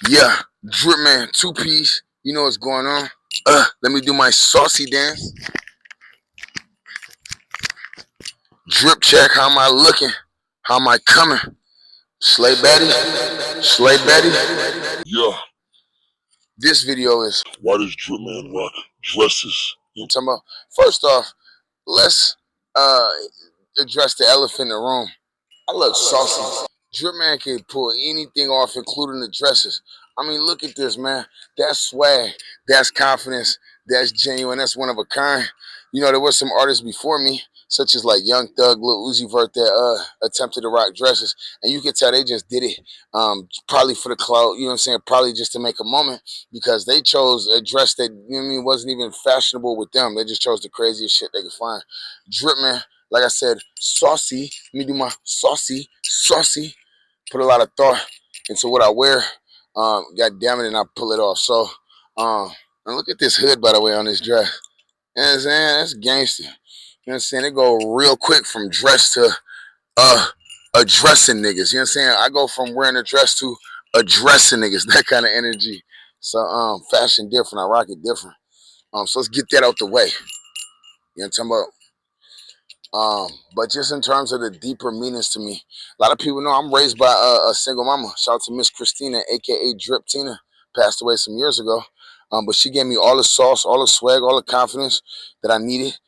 Yeah, drip man, two-piece. You know what's going on. Let me do my saucy dance. Drip check. How am I looking? How am I coming? Slay Betty. Slay Betty. Yeah. This video is why does Drip Man rock dresses? I'm talking about. First off, let's address the elephant in the room. I look saucy. Drip man can pull anything off, including the dresses. I mean, look at this, man. That's swag. That's confidence. That's genuine. That's one of a kind. You know, there were some artists before me, such as like Young Thug, Lil Uzi Vert, that attempted to rock dresses, and you could tell they just did it, probably for the clout. You know what I'm saying? Probably just to make a moment, because they chose a dress that, you know what I mean, wasn't even fashionable with them. They just chose the craziest shit they could find. Drip man, like I said, saucy. Let me do my saucy. Put a lot of thought into what I wear. God damn it, and I pull it off. So, and look at this hood, by the way, on this dress. You know what I'm saying? That's gangster. You know what I'm saying? It go real quick from dress to addressing niggas. You know what I'm saying? I go from wearing a dress to addressing niggas. That kind of energy. So, fashion different. I rock it different. So let's get that out the way. You know what I'm talking about? But just in terms of the deeper meanings to me, a lot of people know I'm raised by a single mama. Shout out to Miss Christina, aka Drip Tina, passed away some years ago. But she gave me all the sauce, all the swag, all the confidence that I needed.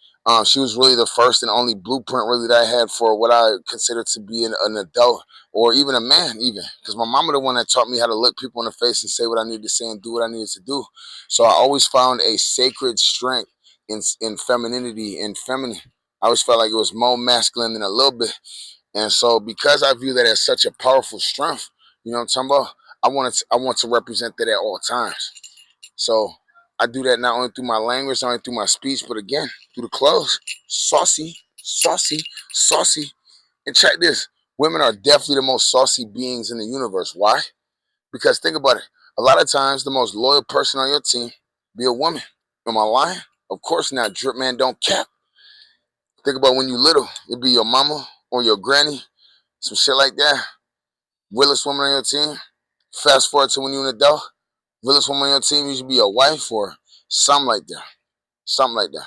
She was really the first and only blueprint really that I had for what I consider to be an adult or even a man, even. Because my mama the one that taught me how to look people in the face and say what I needed to say and do what I needed to do. So I always found a sacred strength in femininity and feminine. I always felt like it was more masculine than a little bit. And so because I view that as such a powerful strength, you know what I'm talking about? I want to represent that at all times. So I do that not only through my language, not only through my speech, but again, through the clothes. Saucy, saucy, saucy. And check this. Women are definitely the most saucy beings in the universe. Why? Because think about it. A lot of times the most loyal person on your team be a woman. Am I lying? Of course not. Drip man don't cap. Think about when you little, it be your mama or your granny, some shit like that. Realest woman on your team. Fast forward to when you're an adult, realest woman on your team usually be your wife or something like that. Something like that.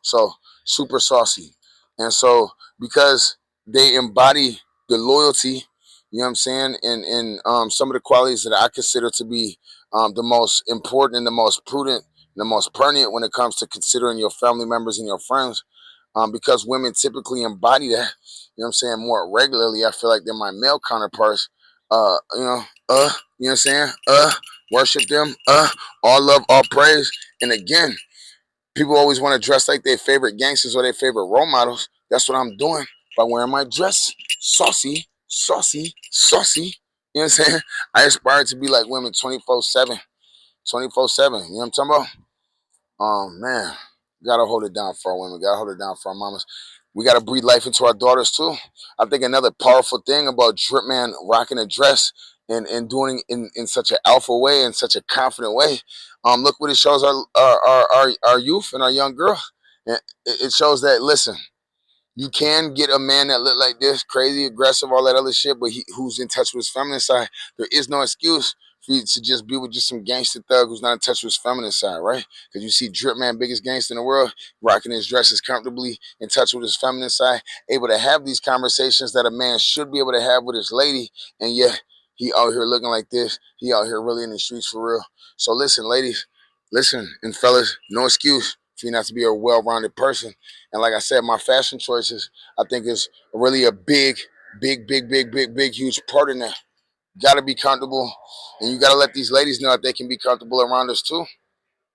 So super saucy. And so because they embody the loyalty, you know what I'm saying, and some of the qualities that I consider to be the most important and the most prudent and the most pertinent when it comes to considering your family members and your friends, because women typically embody that, you know what I'm saying, more regularly. I feel like they're my male counterparts. You know what I'm saying? Worship them, all love, all praise. And again, people always want to dress like their favorite gangsters or their favorite role models. That's what I'm doing by wearing my dress. Saucy, saucy, saucy. You know what I'm saying? I aspire to be like women 24/7. 24/7. You know what I'm talking about? Man, gotta hold it down for our women. Gotta hold it down for our mamas. We gotta breathe life into our daughters too. I think another powerful thing about Drip Man rocking a dress and doing it in such an alpha way, in such a confident way. Look what it shows our youth and our young girls. It shows that, listen, you can get a man that look like this, crazy, aggressive, all that other shit, but who's in touch with his feminine side. There is no excuse for you to just be with just some gangster thug who's not in touch with his feminine side, right? Because you see Drip Man, biggest gangster in the world, rocking his dresses comfortably, in touch with his feminine side, able to have these conversations that a man should be able to have with his lady, and yet he out here looking like this. He out here really in the streets for real. So listen, ladies, listen, and fellas, no excuse for you not to be a well-rounded person. And like I said, my fashion choices, I think, is really a big, huge part in that. You gotta be comfortable, and you gotta let these ladies know that they can be comfortable around us too.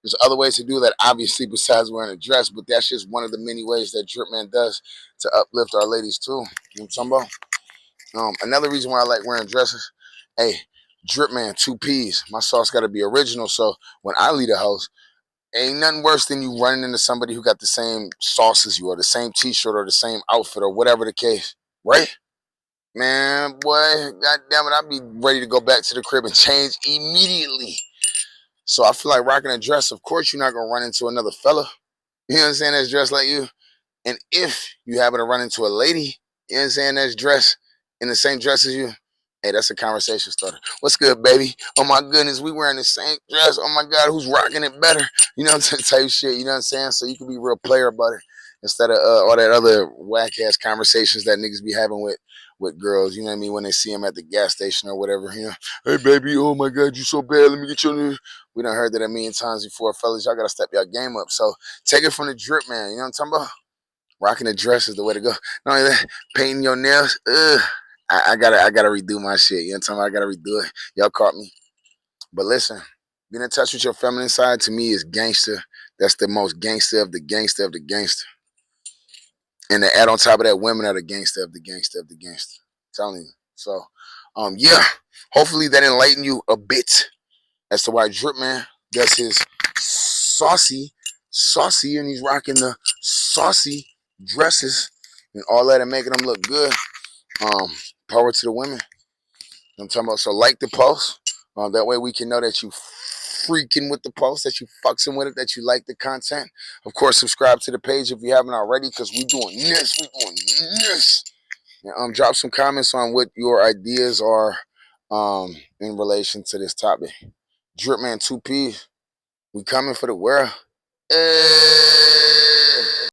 There's other ways to do that, obviously, besides wearing a dress, but that's just one of the many ways that Drip Man does to uplift our ladies too. You know what I'm talking about? Another reason why I like wearing dresses, hey, Drip Man, two P's. My sauce gotta be original, so when I leave the house, ain't nothing worse than you running into somebody who got the same sauce as you, or the same t-shirt, or the same outfit, or whatever the case, right? Man, boy, god damn it, I'd be ready to go back to the crib and change immediately. So I feel like rocking a dress, of course you're not gonna run into another fella, you know what I'm saying, that's dressed like you. And if you happen to run into a lady, you know what I'm saying, that's dressed in the same dress as you, Hey, that's a conversation starter. What's good, baby? Oh my goodness, we wearing the same dress. Oh my God, who's rocking it better? You know, type shit. You know what I'm saying? So you can be real player about it instead of all that other whack ass conversations that niggas be having with girls. You know what I mean? When they see them at the gas station or whatever. You know, hey baby, oh my God, you so bad. Let me get your new. We done heard that a million times before, fellas. Y'all gotta step your game up. So take it from the drip man. You know what I'm talking about? Rocking the dress is the way to go. Not only that, painting your nails. Ugh. I gotta redo my shit. You know what I'm talking about? I gotta redo it. Y'all caught me. But listen, being in touch with your feminine side to me is gangster. That's the most gangster of the gangster of the gangster. And to add on top of that, women are the gangster of the gangster of the gangster. I'm telling you. So, yeah. Hopefully that enlightened you a bit as to why Drip Man does his saucy, and he's rocking the saucy dresses and all that and making them look good. Power to the women. I'm talking about. So like the post. That way we can know that you freaking with the post, that you fucking with it, that you like the content. Of course, subscribe to the page if you haven't already, because we doing this. And, drop some comments on what your ideas are in relation to this topic. Dripman 2P, we coming for the world.